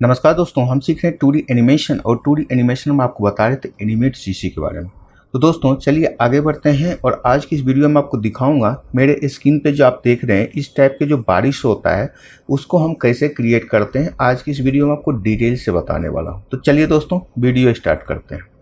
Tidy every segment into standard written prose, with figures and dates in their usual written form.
नमस्कार दोस्तों, हम सीख रहे हैं 2D एनिमेशन और 2D एनिमेशन में आपको बता रहे थे एनिमेट सीसी के बारे में। तो दोस्तों चलिए आगे बढ़ते हैं और आज की इस वीडियो में आपको दिखाऊंगा मेरे स्क्रीन पे जो आप देख रहे हैं इस टाइप के जो बारिश होता है उसको हम कैसे क्रिएट करते हैं। आज की इस वीडियो में आपको डिटेल से बताने वाला हूँ। तो चलिए दोस्तों वीडियो स्टार्ट करते हैं।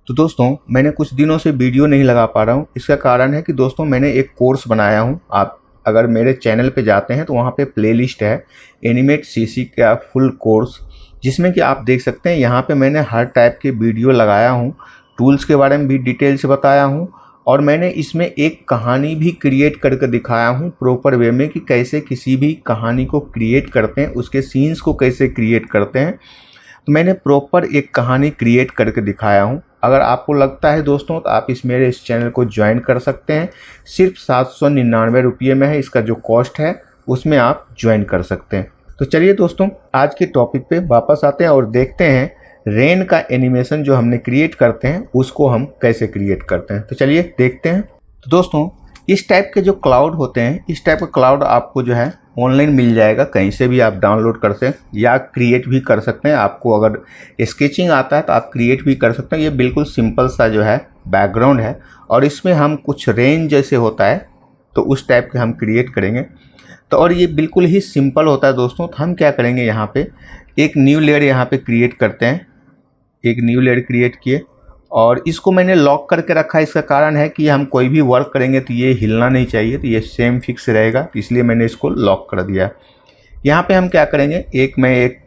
तो दोस्तों मैंने कुछ दिनों से वीडियो नहीं लगा पा रहा हूँ। इसका कारण है कि दोस्तों मैंने एक कोर्स बनाया हूँ। आप अगर मेरे चैनल पे जाते हैं तो वहाँ पे प्लेलिस्ट है एनिमेट सीसी का फुल कोर्स, जिसमें कि आप देख सकते हैं यहाँ पे मैंने हर टाइप के वीडियो लगाया हूँ, टूल्स के बारे में भी डिटेल से बताया हूँ और मैंने इसमें एक कहानी भी क्रिएट करके दिखाया हूँ प्रॉपर वे में कि कैसे किसी भी कहानी को क्रिएट करते हैं, उसके सीन्स को कैसे क्रिएट करते हैं। तो मैंने प्रॉपर एक कहानी क्रिएट करके दिखाया हूँ। अगर आपको लगता है दोस्तों तो आप मेरे इस चैनल को ज्वाइन कर सकते हैं। सिर्फ 799 रुपये में है, इसका जो कॉस्ट है उसमें आप ज्वाइन कर सकते हैं। तो चलिए दोस्तों आज के टॉपिक पे वापस आते हैं और देखते हैं रेन का एनिमेशन जो हमने क्रिएट करते हैं उसको हम कैसे क्रिएट करते हैं। तो चलिए देखते हैं। तो दोस्तों इस टाइप के जो क्लाउड होते हैं, इस टाइप का क्लाउड आपको जो है ऑनलाइन मिल जाएगा, कहीं से भी आप डाउनलोड कर सकते हैं या क्रिएट भी कर सकते हैं। आपको अगर स्केचिंग आता है तो आप क्रिएट भी कर सकते हैं। ये बिल्कुल सिंपल सा जो है बैकग्राउंड है और इसमें हम कुछ रेन जैसे होता है तो उस टाइप के हम क्रिएट करेंगे। तो और ये बिल्कुल ही सिंपल होता है दोस्तों। तो हम क्या करेंगे, यहाँ पे एक न्यू लेयर यहाँ पे क्रिएट करते हैं। एक न्यू लेयर क्रिएट किए और इसको मैंने लॉक करके रखा है। इसका कारण है कि हम कोई भी वर्क करेंगे तो ये हिलना नहीं चाहिए, तो ये सेम फिक्स रहेगा, इसलिए मैंने इसको लॉक कर दिया। यहाँ पे हम क्या करेंगे, मैं एक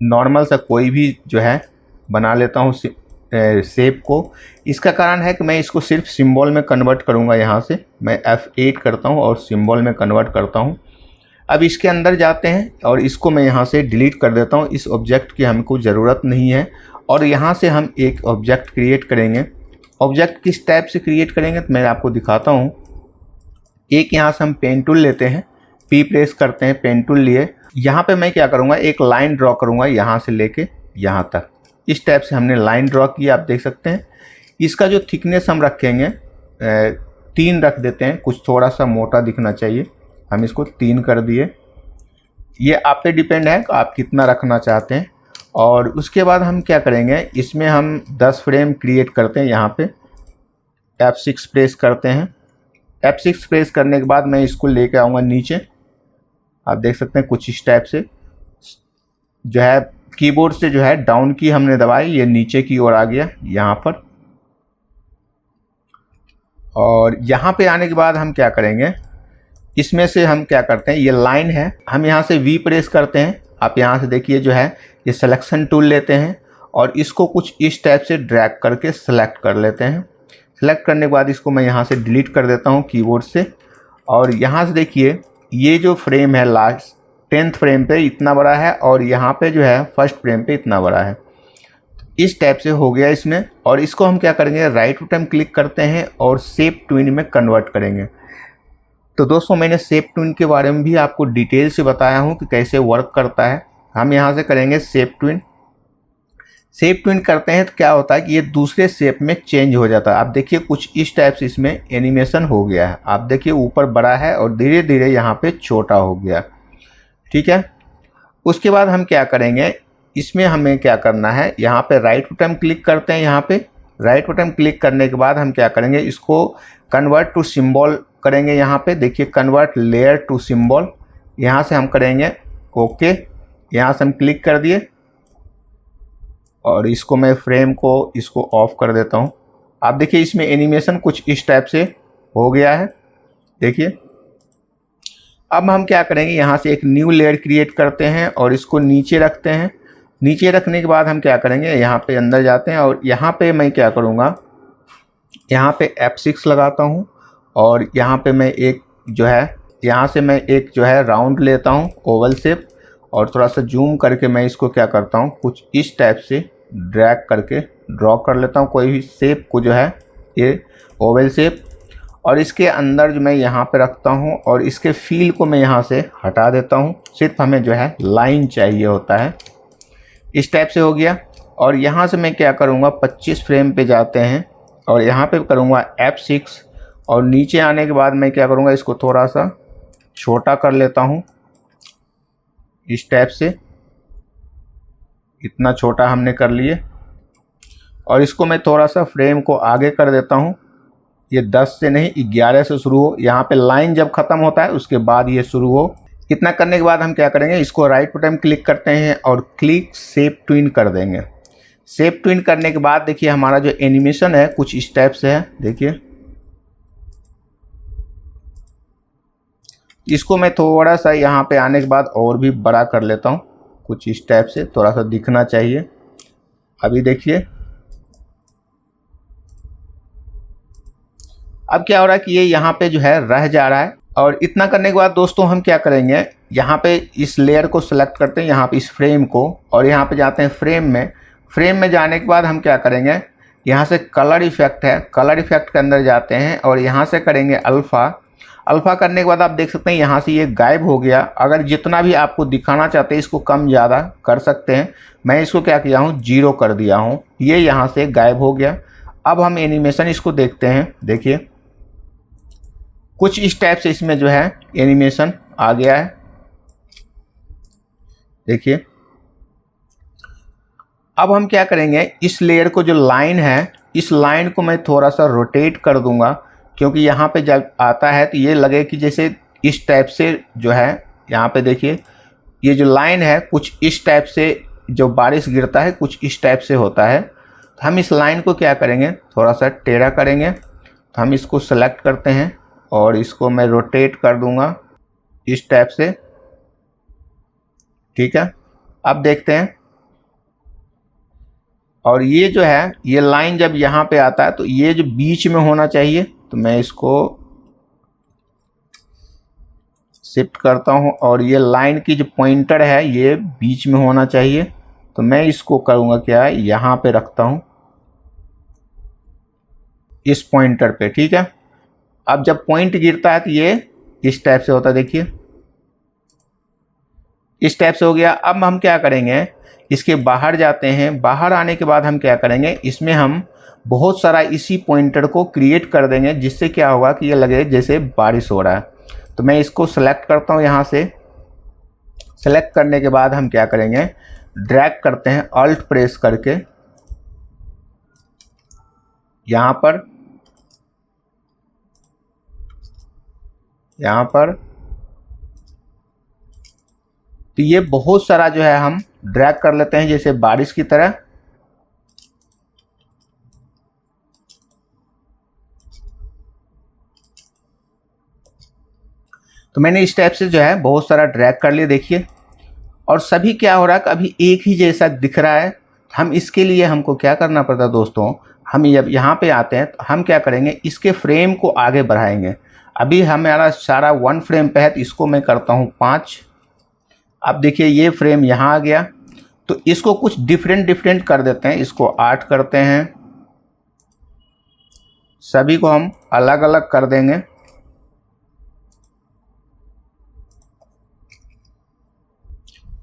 नॉर्मल सा कोई भी जो है बना लेता हूँ शेप को। इसका कारण है कि मैं इसको सिर्फ सिंबल में कन्वर्ट करूँगा। यहाँ से मैं F8 करता हूँ और सिंबल में कन्वर्ट करता हूँ। अब इसके अंदर जाते हैं और इसको मैं यहाँ से डिलीट कर देता हूँ। इस ऑब्जेक्ट की हमको ज़रूरत नहीं है और यहाँ से हम एक ऑब्जेक्ट क्रिएट करेंगे। ऑब्जेक्ट किस टाइप से क्रिएट करेंगे तो मैं आपको दिखाता हूँ। एक यहाँ से हम पेन टूल लेते हैं, P प्रेस करते हैं, पेन टूल लिए। यहाँ पे मैं क्या करूँगा, एक लाइन ड्रॉ करूँगा यहाँ से लेके यहाँ तक। इस टाइप से हमने लाइन ड्रॉ किया, आप देख सकते हैं। इसका जो थिकनेस हम रखेंगे 3 रख देते हैं, कुछ थोड़ा सा मोटा दिखना चाहिए। हम इसको 3 कर दिए। ये आप पे डिपेंड है कि आप कितना रखना चाहते हैं। और उसके बाद हम क्या करेंगे, इसमें हम 10 फ्रेम क्रिएट करते हैं। यहाँ पे F6 प्रेस करते हैं। F6 प्रेस करने के बाद मैं इसको लेके आऊँगा नीचे। आप देख सकते हैं कुछ इस टाइप से जो है कीबोर्ड से जो है डाउन की हमने दबाई, ये नीचे की ओर आ गया यहाँ पर। और यहाँ पे आने के बाद हम क्या करेंगे, इसमें से हम क्या करते हैं, ये लाइन है, हम यहाँ से V प्रेस करते हैं। आप यहाँ से देखिए जो है ये सिलेक्शन टूल लेते हैं और इसको कुछ इस टाइप से ड्रैग करके सेलेक्ट कर लेते हैं। सेलेक्ट करने के बाद इसको मैं यहाँ से डिलीट कर देता हूँ कीबोर्ड से। और यहाँ से देखिए ये जो फ्रेम है लास्ट 10th फ्रेम पे इतना बड़ा है और यहाँ पे जो है फर्स्ट फ्रेम पे इतना बड़ा है। इस टाइप से हो गया इसमें। और इसको हम क्या करेंगे, राइट बटन क्लिक करते हैं और शेप ट्विन में कन्वर्ट करेंगे। तो दोस्तों मैंने शेप ट्विन के बारे में भी आपको डिटेल से बताया हूँ कि कैसे वर्क करता है। हम यहाँ से करेंगे शेप ट्विन। शेप ट्विन करते हैं तो क्या होता है कि ये दूसरे शेप में चेंज हो जाता है। आप देखिए कुछ इस टाइप से इसमें एनिमेशन हो गया है। आप देखिए ऊपर बड़ा है और धीरे धीरे यहाँ पे छोटा हो गया, ठीक है। उसके बाद हम क्या करेंगे, इसमें हमें क्या करना है, यहाँ पे राइट बटन क्लिक करते हैं। यहाँ पे राइट बटन क्लिक करने के बाद हम क्या करेंगे, इसको कन्वर्ट टू सिम्बॉल करेंगे। यहाँ पे देखिए कन्वर्ट लेयर टू सिम्बॉल, यहाँ से हम करेंगे ओके। यहाँ से हम क्लिक कर दिए और इसको मैं फ्रेम को इसको ऑफ कर देता हूँ। आप देखिए इसमें एनिमेशन कुछ इस टाइप से हो गया है, देखिए। अब हम क्या करेंगे, यहाँ से एक न्यू लेयर क्रिएट करते हैं और इसको नीचे रखते हैं। नीचे रखने के बाद हम क्या करेंगे, यहाँ पे अंदर जाते हैं और यहाँ पे मैं क्या करूँगा, यहाँ पे F6 लगाता हूँ और यहाँ पे मैं एक जो है, यहाँ से मैं एक जो है राउंड लेता हूँ ओवल शेप और थोड़ा सा जूम करके मैं इसको क्या करता हूँ, कुछ इस टाइप से ड्रैग करके ड्रॉ कर लेता हूँ कोई भी शेप को जो है, ये ओवल शेप। और इसके अंदर जो मैं यहाँ पे रखता हूँ और इसके फील को मैं यहाँ से हटा देता हूँ। सिर्फ हमें जो है लाइन चाहिए होता है। इस टाइप से हो गया। और यहाँ से मैं क्या करूँगा, 25 फ्रेम पे जाते हैं और यहाँ पे करूँगा F6 और नीचे आने के बाद मैं क्या करूँगा, इसको थोड़ा सा छोटा कर लेता हूँ इस टाइप से। इतना छोटा हमने कर लिए और इसको मैं थोड़ा सा फ्रेम को आगे कर देता हूँ। ये 10 से नहीं 11 से शुरू हो, यहाँ पे लाइन जब ख़त्म होता है उसके बाद ये शुरू हो। इतना करने के बाद हम क्या करेंगे, इसको राइट बटन क्लिक करते हैं और क्लिक शेप ट्विन कर देंगे। शेप ट्विन करने के बाद देखिए हमारा जो एनिमेशन है कुछ इस टाइप से है। देखिए इसको मैं थोड़ा सा यहाँ पे आने के बाद और भी बड़ा कर लेता हूँ, कुछ इस टाइप से, थोड़ा सा दिखना चाहिए। अभी देखिए अब क्या हो रहा है कि ये यहाँ पे जो है रह जा रहा है। और इतना करने के बाद दोस्तों हम क्या करेंगे, यहाँ पे इस लेयर को सिलेक्ट करते हैं, यहाँ पे इस फ्रेम को, और यहाँ पे जाते हैं फ्रेम में। फ्रेम में जाने के बाद हम क्या करेंगे, यहाँ से कलर इफेक्ट है, कलर इफेक्ट के अंदर जाते हैं और यहाँ से करेंगे अल्फ़ा। अल्फ़ा करने के बाद आप देख सकते हैं यहाँ से ये गायब हो गया। अगर जितना भी आपको दिखाना चाहते हैं इसको कम ज़्यादा कर सकते हैं। मैं इसको क्या किया हूँ, 0 कर दिया हूँ, ये यहाँ से गायब हो गया। अब हम एनिमेशन इसको देखते हैं। देखिए कुछ इस टाइप से इसमें जो है एनिमेशन आ गया है। देखिए अब हम क्या करेंगे, इस लेयर को जो लाइन है, इस लाइन को मैं थोड़ा सा रोटेट कर दूंगा, क्योंकि यहाँ पे जब आता है तो ये लगे कि जैसे इस टाइप से जो है, यहाँ पे देखिए ये जो लाइन है कुछ इस टाइप से, जो बारिश गिरता है कुछ इस टाइप से होता है। तो हम इस लाइन को क्या करेंगे, थोड़ा सा टेढ़ा करेंगे। तो हम इसको सेलेक्ट करते हैं और इसको मैं रोटेट कर दूंगा इस टाइप से। ठीक है, अब देखते हैं। और ये जो है ये लाइन जब यहाँ पे आता है तो ये जो बीच में होना चाहिए, तो मैं इसको शिफ्ट करता हूँ और ये लाइन की जो पॉइंटर है ये बीच में होना चाहिए। तो मैं इसको करूँगा क्या है, यहाँ पे रखता हूँ इस पॉइंटर पे। ठीक है, अब जब पॉइंट गिरता है तो ये इस टाइप से होता है। देखिए इस टाइप से हो गया। अब हम क्या करेंगे, इसके बाहर जाते हैं। बाहर आने के बाद हम क्या करेंगे, इसमें हम बहुत सारा इसी पॉइंटर को क्रिएट कर देंगे, जिससे क्या होगा कि ये लगे जैसे बारिश हो रहा है। तो मैं इसको सेलेक्ट करता हूँ, यहाँ से सेलेक्ट करने के बाद हम क्या करेंगे, ड्रैग करते हैं अल्ट प्रेस करके यहाँ पर। तो ये बहुत सारा जो है हम ड्रैग कर लेते हैं जैसे बारिश की तरह। तो मैंने इस टाइप से जो है बहुत सारा ड्रैग कर लिया। देखिए और सभी क्या हो रहा है, अभी एक ही जैसा दिख रहा है। हम इसके लिए हमको क्या करना पड़ता है दोस्तों, हम जब यहाँ पे आते हैं तो हम क्या करेंगे, इसके फ्रेम को आगे बढ़ाएंगे। अभी हमारा सारा 1 फ्रेम पे है, तो इसको मैं करता हूँ 5। अब देखिए ये फ्रेम यहाँ आ गया, तो इसको कुछ डिफरेंट कर देते हैं। इसको 8 करते हैं, सभी को हम अलग अलग कर देंगे।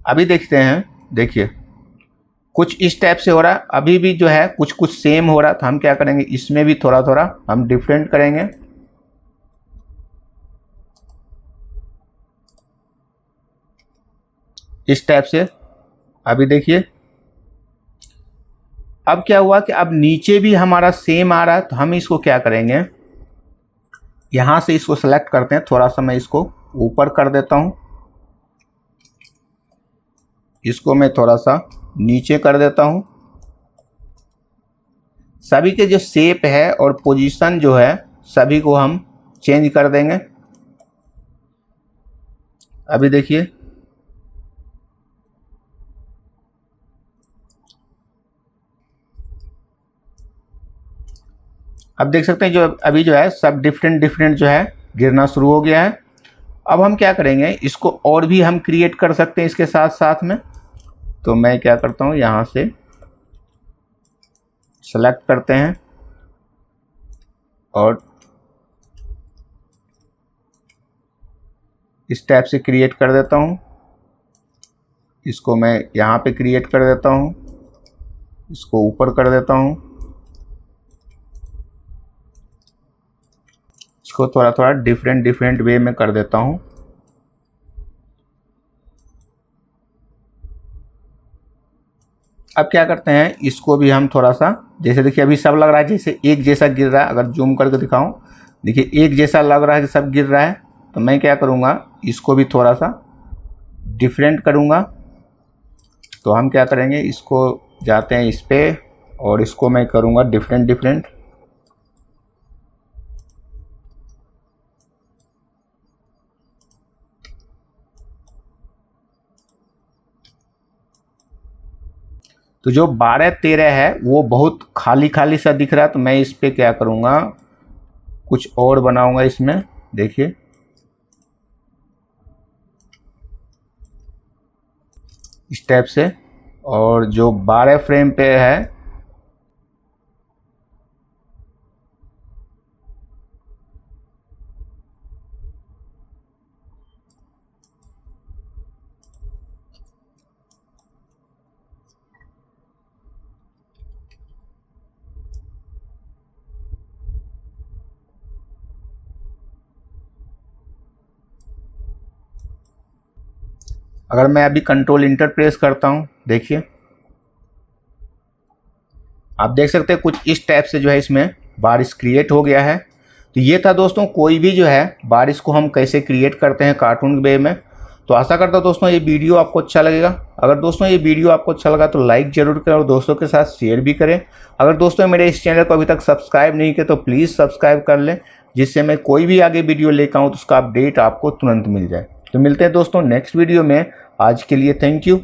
अभी देखते हैं, देखिए कुछ इस टाइप से हो रहा है। अभी भी जो है कुछ कुछ सेम हो रहा है। तो हम क्या करेंगे, इसमें भी थोड़ा थोड़ा हम डिफरेंट करेंगे। इस टाइप से। अभी देखिए अब क्या हुआ कि अब नीचे भी हमारा सेम आ रहा है। तो हम इसको क्या करेंगे, यहाँ से इसको सेलेक्ट करते हैं, थोड़ा सा मैं इसको ऊपर कर देता हूँ, इसको मैं थोड़ा सा नीचे कर देता हूँ। सभी के जो शेप है और पोजीशन जो है सभी को हम चेंज कर देंगे। अभी देखिए अब देख सकते हैं जो अभी जो है सब डिफरेंट जो है गिरना शुरू हो गया है। अब हम क्या करेंगे, इसको और भी हम क्रिएट कर सकते हैं इसके साथ साथ में। तो मैं क्या करता हूँ, यहाँ से सेलेक्ट करते हैं और इस टाइप से क्रिएट कर देता हूँ। इसको मैं यहाँ पे क्रिएट कर देता हूँ, इसको ऊपर कर देता हूँ। इसको थोड़ा थोड़ा डिफरेंट वे में कर देता हूँ। अब क्या करते हैं, इसको भी हम थोड़ा सा, जैसे देखिए अभी सब लग रहा है जैसे एक जैसा गिर रहा है। अगर जूम करके दिखाऊं, देखिए एक जैसा लग रहा है कि सब गिर रहा है। तो मैं क्या करूँगा, इसको भी थोड़ा सा डिफरेंट करूँगा। तो हम क्या करेंगे, इसको जाते हैं इस पे और इसको मैं करूँगा डिफरेंट। तो जो 12-13 है वो बहुत खाली सा दिख रहा है। तो मैं इस पे क्या करूँगा, कुछ और बनाऊँगा इसमें। देखिए इस टाइप से, और जो 12 फ्रेम पे है अगर मैं अभी कंट्रोल इंटर प्रेस करता हूँ, देखिए आप देख सकते हैं कुछ इस टाइप से जो है इसमें बारिश क्रिएट हो गया है। तो ये था दोस्तों, कोई भी जो है बारिश को हम कैसे क्रिएट करते हैं कार्टून वे में। तो आशा करता हूँ दोस्तों ये वीडियो आपको अच्छा लगेगा। अगर दोस्तों ये वीडियो आपको अच्छा लगा तो लाइक जरूर करें और दोस्तों के साथ शेयर भी करें। अगर दोस्तों मेरे इस चैनल को अभी तक सब्सक्राइब नहीं किया तो प्लीज़ सब्सक्राइब कर लें, जिससे मैं कोई भी आगे वीडियो लेकर आऊँ तो उसका अपडेट आपको तुरंत मिल जाए। तो मिलते हैं दोस्तों नेक्स्ट वीडियो में। आज के लिए थैंक यू।